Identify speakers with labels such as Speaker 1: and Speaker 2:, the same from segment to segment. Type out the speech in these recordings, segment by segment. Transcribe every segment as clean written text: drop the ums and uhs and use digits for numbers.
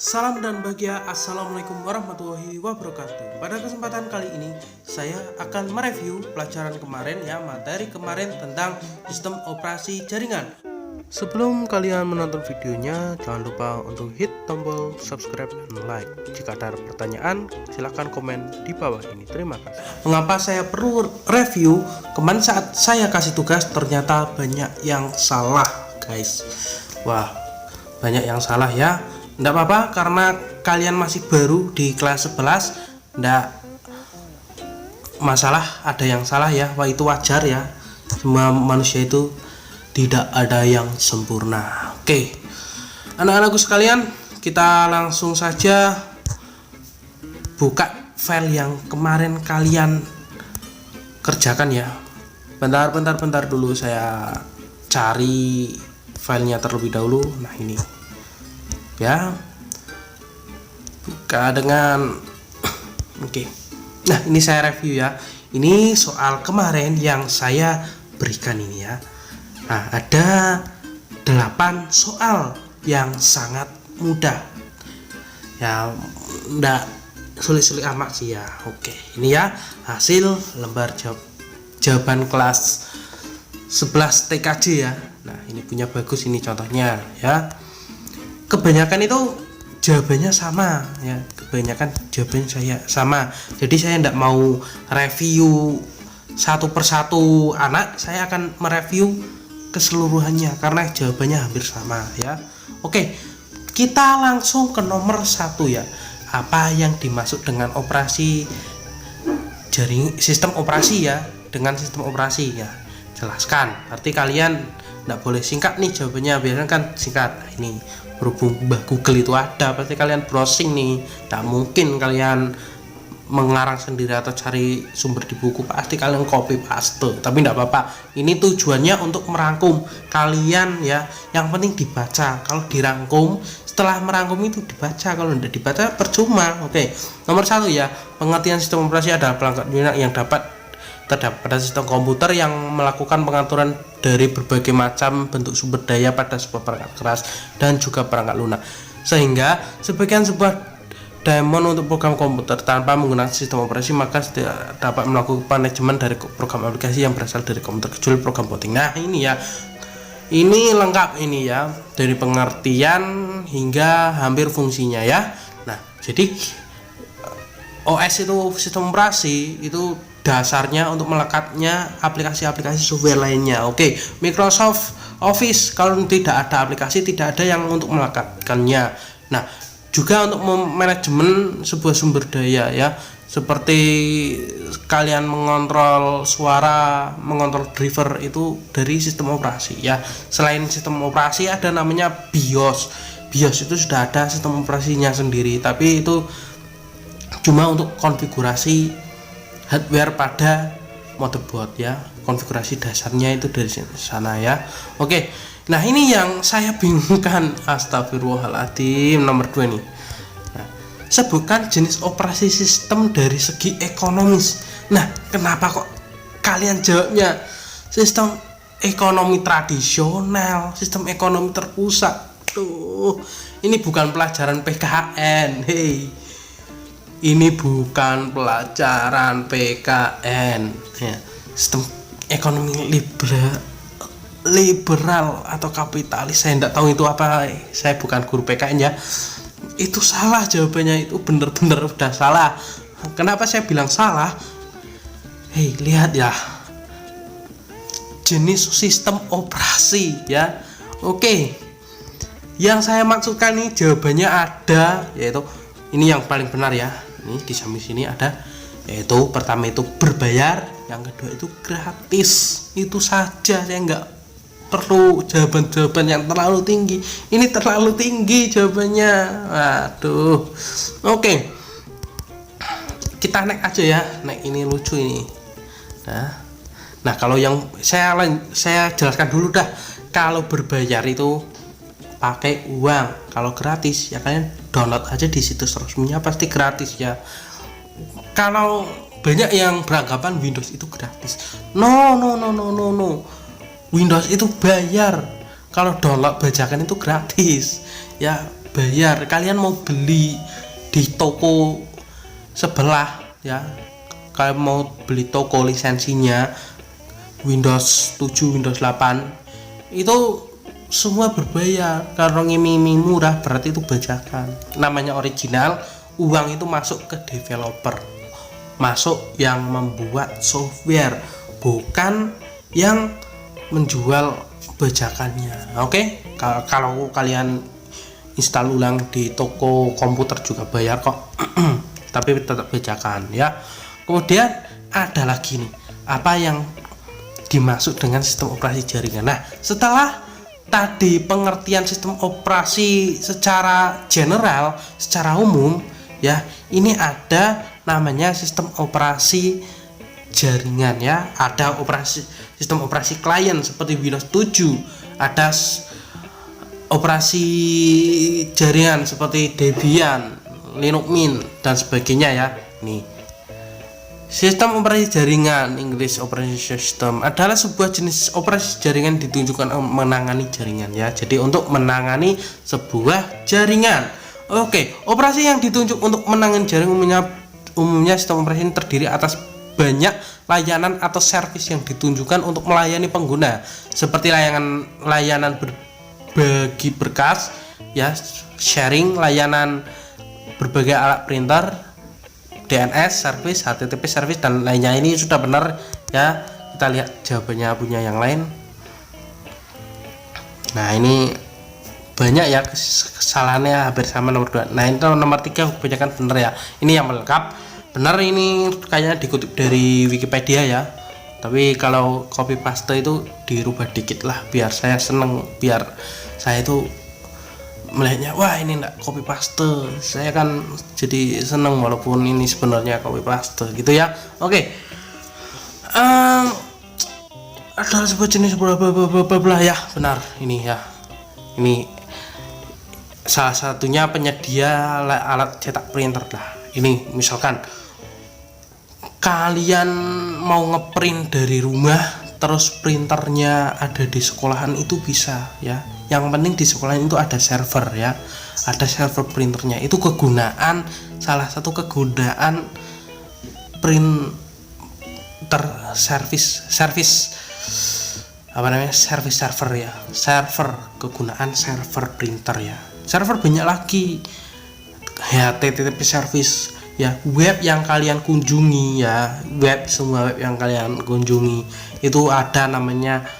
Speaker 1: Salam dan bahagia, assalamualaikum warahmatullahi wabarakatuh. Pada kesempatan kali ini saya akan mereview pelajaran kemarin ya, materi kemarin tentang sistem operasi jaringan. Sebelum kalian menonton videonya, jangan lupa untuk hit tombol subscribe dan like. Jika ada pertanyaan, silahkan komen di bawah ini. Terima kasih. Mengapa saya perlu review? Kemarin saat saya kasih tugas ternyata banyak yang salah, guys. Wah, banyak yang salah ya. Nggak apa-apa, karena kalian masih baru di kelas 11, nggak masalah ada yang salah ya. Wah, itu wajar ya. Semua manusia itu tidak ada yang sempurna. Oke, anak-anakku sekalian, kita langsung saja buka file yang kemarin kalian kerjakan ya. Bentar dulu, saya cari filenya terlebih dahulu. Nah, ini ya, buka dengan oke. Nah, ini saya review ya. Ini soal kemarin yang saya berikan ini ya. Nah, ada 8 soal yang sangat mudah ya, enggak sulit-sulit amat sih ya. Oke, ini ya hasil lembar jawaban kelas 11 TKJ ya. Nah, ini punya bagus ini contohnya ya. Kebanyakan itu jawabannya sama ya, kebanyakan jawabannya saya sama. Jadi saya tidak mau review satu persatu anak, saya akan mereview keseluruhannya karena jawabannya hampir sama ya. Oke, kita langsung ke nomor 1 ya. Apa yang dimaksud dengan operasi jaring, sistem operasi ya, dengan sistem operasi ya, jelaskan. Arti kalian tidak boleh singkat nih jawabannya, biasanya kan singkat. Nah, ini berhubung Mbah Google itu ada, pasti kalian browsing nih, tidak mungkin kalian mengarang sendiri atau cari sumber di buku, pasti kalian copy paste. Tapi tidak apa-apa, ini tujuannya untuk merangkum kalian ya, yang penting dibaca. Kalau dirangkum, setelah merangkum itu dibaca, kalau tidak dibaca percuma. Oke, nomor 1 ya, pengertian sistem operasi adalah perangkat lunak yang dapat terdapat pada sistem komputer yang melakukan pengaturan dari berbagai macam bentuk sumber daya pada sebuah perangkat keras dan juga perangkat lunak, sehingga sebagian sebuah daemon untuk program komputer tanpa menggunakan sistem operasi maka tidak dapat melakukan manajemen dari program aplikasi yang berasal dari komputer kecuali program booting. Nah, ini ya, ini lengkap ini ya, dari pengertian hingga hampir fungsinya ya. Nah, jadi OS itu sistem operasi itu dasarnya untuk melekatnya aplikasi-aplikasi software lainnya. Oke, Microsoft Office kalau tidak ada aplikasi, tidak ada yang untuk melekatkannya. Nah, juga untuk manajemen sebuah sumber daya ya, seperti kalian mengontrol suara, mengontrol driver itu dari sistem operasi ya. Selain sistem operasi ada namanya BIOS. BIOS itu sudah ada sistem operasinya sendiri, tapi itu cuma untuk konfigurasi hardware pada motherboard ya, konfigurasi dasarnya itu dari sana ya. Oke, nah ini yang saya bingungkan, astagfirullahaladzim. Nomor 2 nih, nah, sebutkan jenis operasi sistem dari segi ekonomis. Nah, kenapa kok kalian jawabnya sistem ekonomi tradisional, sistem ekonomi terpusat? Tuh, ini bukan pelajaran PKN. Hei, ini bukan pelajaran PKN ya. Sistem ekonomi liberal atau kapitalis, saya tidak tahu itu apa, saya bukan guru PKN ya. Itu salah jawabannya, itu bener-bener udah salah. Kenapa saya bilang salah? Hei, lihat ya, jenis sistem operasi ya. Oke, yang saya maksudkan ini jawabannya ada, yaitu ini yang paling benar ya. Ini di samping sini ada, yaitu pertama itu berbayar, yang kedua itu gratis. Itu saja, saya nggak perlu jawaban-jawaban yang terlalu tinggi. Ini terlalu tinggi jawabannya, waduh. Oke, kita naik aja ya, naik, ini lucu ini. Nah kalau yang saya jelaskan dulu dah. Kalau berbayar itu pakai uang, kalau gratis ya kalian download aja di situs resminya, pasti gratis ya. Kalau banyak yang beranggapan Windows itu gratis, no, Windows itu bayar. Kalau download bajakan itu gratis ya. bayar. Kalian mau beli di toko sebelah ya, kalian mau beli toko lisensinya Windows 7, Windows 8 itu semua berbayar. Kalau ngimi-ngimi murah berarti itu bajakan. Namanya original, uang itu masuk ke developer, masuk yang membuat software, bukan yang menjual bajakannya. Oke, kalau kalian install ulang di toko komputer juga bayar kok tapi tetap bajakan ya. Kemudian ada lagi nih, apa yang dimaksud dengan sistem operasi jaringan. Nah, setelah tadi pengertian sistem operasi secara general, secara umum ya, ini ada namanya sistem operasi jaringan ya. Ada sistem operasi klien seperti Windows 7, ada operasi jaringan seperti Debian, Linux Mint dan sebagainya ya. Nih, sistem operasi jaringan, English Operation System, adalah sebuah jenis operasi jaringan ditunjukkan menangani jaringan ya. Jadi untuk menangani sebuah jaringan. Oke, operasi yang ditunjuk untuk menangani jaringan umumnya sistem operasi ini terdiri atas banyak layanan atau servis yang ditunjukkan untuk melayani pengguna, seperti layanan berbagi berkas ya, sharing, layanan berbagai alat printer, DNS service, HTTP service dan lainnya. Ini sudah benar ya. Kita lihat jawabannya punya yang lain. Nah, ini banyak ya kesalahannya, hampir sama nomor 2. Nah, itu nomor 3 kebanyakan benar ya. Ini yang lengkap. Benar, ini kayaknya dikutip dari Wikipedia ya. Tapi kalau copy paste itu dirubah dikit lah biar saya seneng, biar saya itu melihatnya wah ini enggak copy paste, saya kan jadi seneng walaupun ini sebenarnya copy paste gitu ya. Oke, adalah sebuah jenis bla ya, benar ini ya. Ini salah satunya penyedia alat cetak printer lah. Ini misalkan kalian mau ngeprint dari rumah terus printernya ada di sekolahan itu bisa ya. Yang penting di sekolahan itu ada server ya, ada server printernya. Itu kegunaan, salah satu kegunaan printer service apa namanya, service server ya, server, kegunaan server printer ya. Server banyak lagi, HTTP service ya, web yang kalian kunjungi ya, web, semua web yang kalian kunjungi itu ada namanya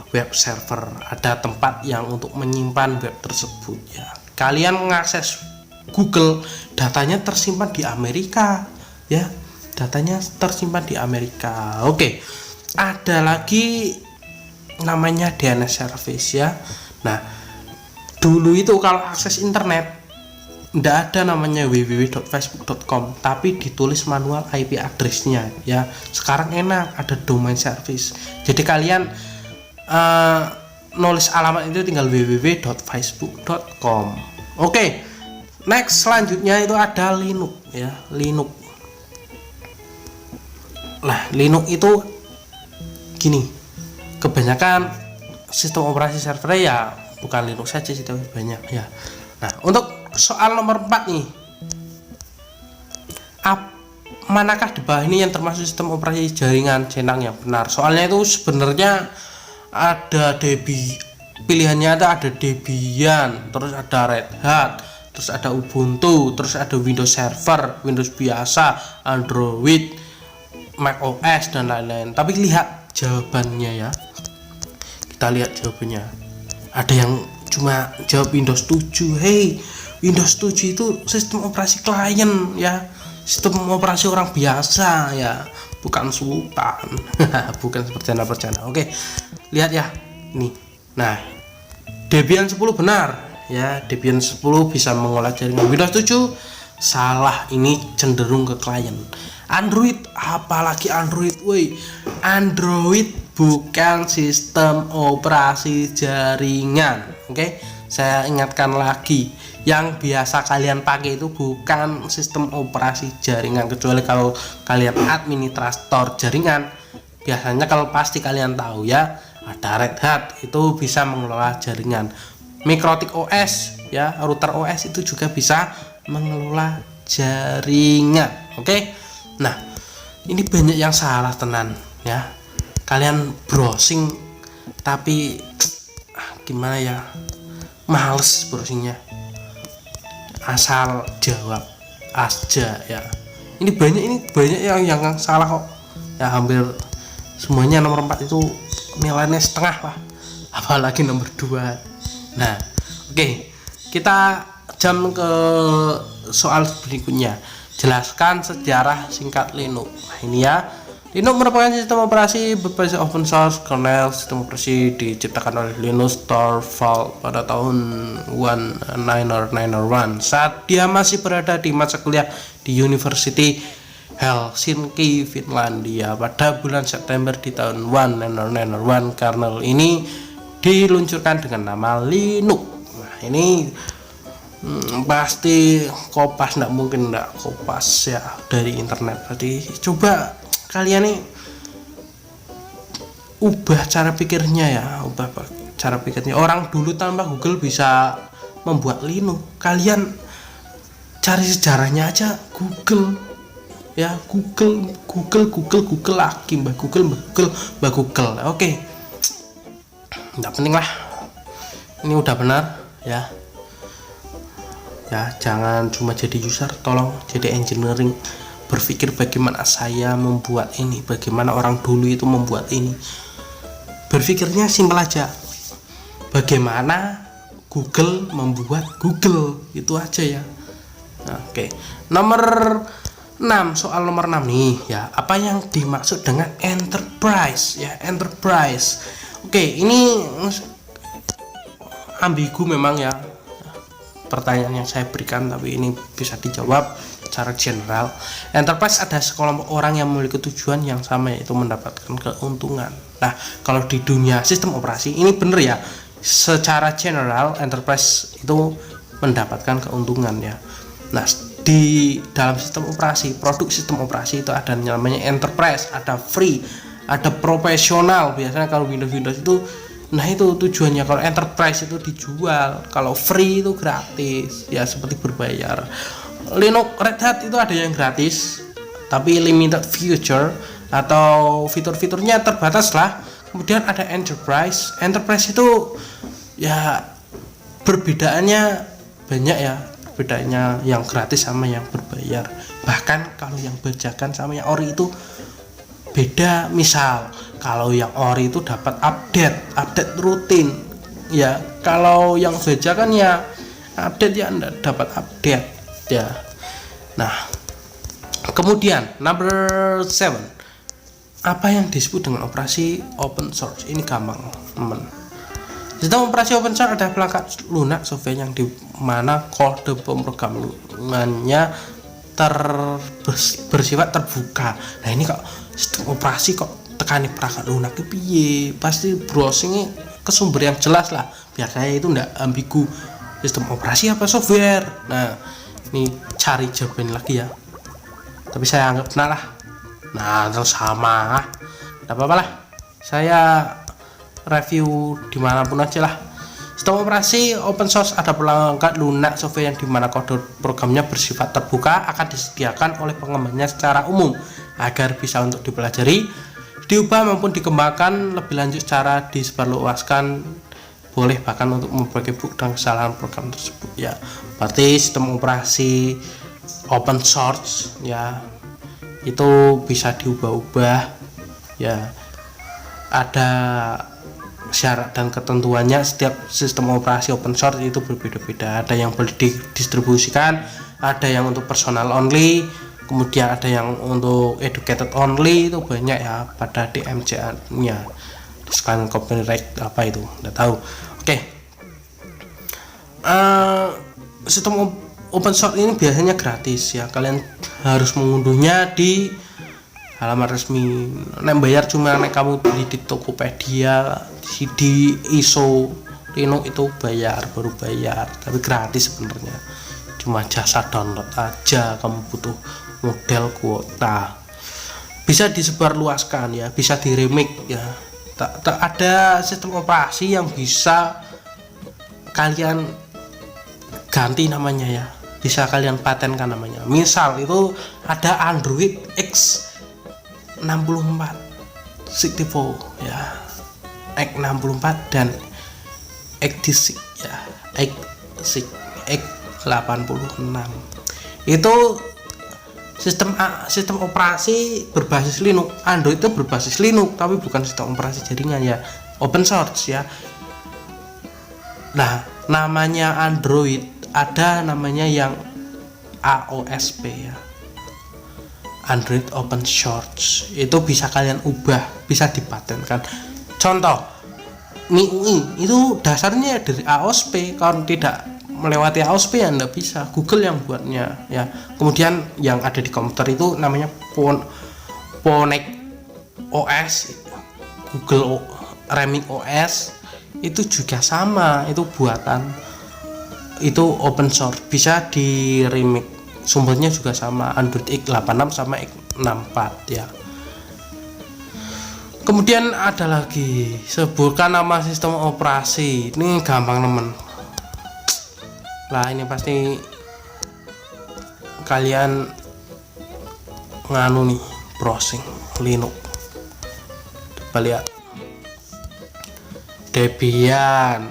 Speaker 1: web server, ada tempat yang untuk menyimpan web tersebut ya. Kalian mengakses Google, datanya tersimpan di Amerika ya, datanya tersimpan di Amerika. Oke, ada lagi namanya DNS service ya. Nah, dulu itu kalau akses internet tidak ada namanya www.facebook.com, tapi ditulis manual IP address-nya ya. Sekarang enak, ada domain service. Jadi kalian nulis alamat itu tinggal www.facebook.com. Oke, next selanjutnya itu ada Linux ya, Linux. Nah, Linux itu gini, kebanyakan sistem operasi server ya bukan Linux saja sih, tapi banyak ya. Nah, untuk soal nomor 4 nih, manakah di bawah ini yang termasuk sistem operasi jaringan jenang yang benar? Soalnya itu sebenarnya ada pilihannya ada Debian, terus ada Red Hat, terus ada Ubuntu, terus ada Windows Server, Windows biasa, Android, Mac OS dan lain-lain. Tapi lihat jawabannya ya, kita lihat jawabannya. Ada yang cuma jawab Windows 7. Hey, Windows 7 itu sistem operasi klien ya, sistem operasi orang biasa ya, bukan sultan. Bukan bercanda. Oke, lihat ya nih. Nah, Debian 10 benar ya, Debian 10 bisa mengolah jaringan. Windows 7 salah, ini cenderung ke klien. Android, apalagi Android, woi, Android bukan sistem operasi jaringan. Oke, saya ingatkan lagi, yang biasa kalian pakai itu bukan sistem operasi jaringan, kecuali kalau kalian administrator jaringan. Biasanya kalau pasti kalian tahu ya, ada Red Hat, itu bisa mengelola jaringan. Mikrotik OS ya, router OS itu juga bisa mengelola jaringan. Oke. Nah, ini banyak yang salah tenan ya. Kalian browsing tapi gimana ya, males browsingnya, asal jawab aja ya. Ini banyak yang salah kok ya, hampir semuanya nomor 4 itu nilainya setengah lah, apalagi nomor 2. Nah, oke, kita jam ke soal berikutnya. Jelaskan sejarah singkat Linux. Nah, ini ya, Linux merupakan sistem operasi berbasis open source kernel. Sistem operasi diciptakan oleh Linus Torvalds pada tahun 1991 saat dia masih berada di masa kuliah di University Helsinki, Finlandia. Pada bulan September di tahun 1991, kernel ini diluncurkan dengan nama Linux. Nah, ini pasti kopas, nggak mungkin nggak kopas ya dari internet. Tadi coba kalian nih ubah cara pikirnya ya, cara pikirnya. Orang dulu tanpa Google bisa membuat Linux, kalian cari sejarahnya aja Google ya, Google lagi mbak Google. Oke, nggak penting lah, ini udah benar ya. Jangan cuma jadi user, tolong jadi engineering. Berpikir bagaimana saya membuat ini, bagaimana orang dulu itu membuat ini. Berpikirnya simpel aja, bagaimana Google membuat Google, itu aja ya. Oke, nomor 6, soal nomor 6 nih ya, apa yang dimaksud dengan enterprise ya, enterprise. Oke, ini ambigu memang ya pertanyaan yang saya berikan, tapi ini bisa dijawab secara general. Enterprise ada sekelompok orang yang memiliki tujuan yang sama, yaitu mendapatkan keuntungan. Nah, kalau di dunia sistem operasi ini bener ya, secara general enterprise itu mendapatkan keuntungan ya. Nah, di dalam sistem operasi, produk sistem operasi itu ada namanya enterprise, ada free, ada profesional. Biasanya kalau Windows itu, nah itu tujuannya. Kalau enterprise itu dijual, kalau free itu gratis ya, seperti berbayar. Linux Red Hat itu ada yang gratis tapi limited feature atau fitur-fiturnya terbatas lah. Kemudian ada enterprise itu ya perbedaannya banyak ya, bedanya yang gratis sama yang berbayar. Bahkan kalau yang bajakan sama yang ori itu beda. Misal kalau yang ori itu dapat update rutin ya, kalau yang bajakan ya update ya enggak dapat update ya. Nah, kemudian number 7, apa yang disebut dengan operasi open source? Ini gampang teman. Sistem operasi open source adalah perangkat lunak software yang dimana kode pemrogramannya bersifat terbuka. Nah, ini kok sistem operasi kok tekani perangkat lunak itu piye? Pasti browsingnya ke sumber yang jelas lah, biar saya itu enggak ambigu. Sistem operasi apa software? Nah, ini cari jawaban lagi ya, tapi saya anggap benar lah. Nah, terus sama enggak apa-apa lah, saya review dimanapun aja lah. Sistem operasi open source ada perangkat lunak software yang dimana kode programnya bersifat terbuka, akan disediakan oleh pengembangnya secara umum agar bisa untuk dipelajari, diubah maupun dikembangkan lebih lanjut secara disebarluaskan, boleh bahkan untuk memperbaiki bug dan kesalahan program tersebut ya. Berarti sistem operasi open source ya itu bisa diubah-ubah ya, ada syarat dan ketentuannya. Setiap sistem operasi open source itu berbeda-beda, ada yang boleh didistribusikan, ada yang untuk personal only, kemudian ada yang untuk educated only, itu banyak ya pada DMCA nya, diskon copyright apa itu nggak tahu. Oke, sistem open source ini biasanya gratis ya, kalian harus mengunduhnya di halaman resmi. Nek bayar cuma nek kamu beli di Tokopedia, di ISO Linux itu baru bayar, tapi gratis sebenarnya, cuma jasa download aja. Kamu butuh model kuota, bisa disebarluaskan ya, bisa diremake ya. Tak ada sistem operasi yang bisa kalian ganti namanya ya, bisa kalian patenkan namanya. Misal itu ada Android X64 ya, X64 dan X6 ya, X86. Itu sistem operasi berbasis Linux. Android itu berbasis Linux tapi bukan sistem operasi jaringan ya, open source ya. Nah, namanya Android ada namanya yang AOSP ya, Android Open Source. Itu bisa kalian ubah, bisa dipatenkan. Contoh MIUI itu dasarnya dari AOSP. Kalau tidak melewati AOSP ya enggak bisa, Google yang buatnya ya. Kemudian yang ada di komputer itu namanya Phoenix OS, Google Remix OS, itu juga sama, itu buatan, itu open source, bisa di remix, sumbernya juga sama, Android X86 sama X64 ya. Kemudian ada lagi, sebutkan nama sistem operasi. Ini gampang temen lah, ini pasti kalian nganu nih, browsing Linux, coba lihat Debian,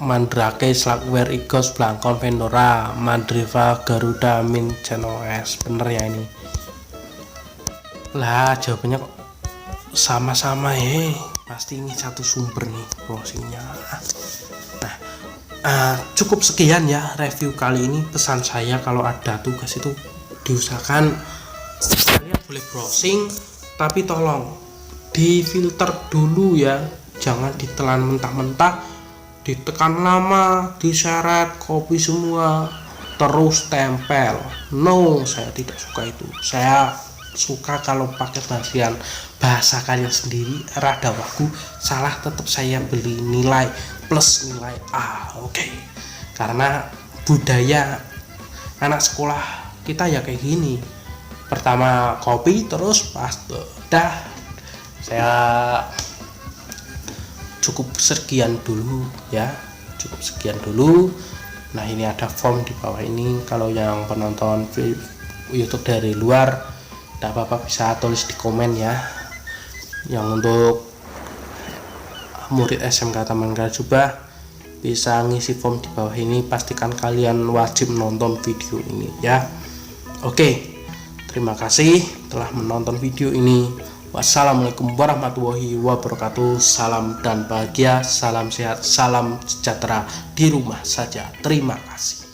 Speaker 1: Mandrake, Slackware, Igos, Blankon, Fedora, Mandriva, Garuda, Mint, GenOS. Bener ya ini lah, jawabannya kok sama-sama ya, pasti ini satu sumber nih browsingnya. Cukup sekian ya review kali ini. Pesan saya kalau ada tugas itu diusahakan kalian boleh browsing, tapi tolong difilter dulu ya, jangan ditelan mentah-mentah, ditekan lama, diseret, copy semua, terus tempel. No, saya tidak suka itu. Saya suka kalau pakai bahasa kalian sendiri, rada wagu, salah tetap saya beli nilai plus nilai A. Oke. Karena budaya anak sekolah kita ya kayak gini. Pertama copy, terus paste. Dah, saya cukup sekian dulu ya, cukup sekian dulu. Nah, ini ada form di bawah ini. Kalau yang penonton YouTube dari luar, tidak apa-apa, bisa tulis di komen ya. Yang untuk murid SMK Taman Garuda bisa ngisi form di bawah ini. Pastikan kalian wajib nonton video ini ya. Oke, terima kasih telah menonton video ini. Wassalamualaikum warahmatullahi wabarakatuh. Salam dan bahagia, salam sehat, salam sejahtera di rumah saja. Terima kasih.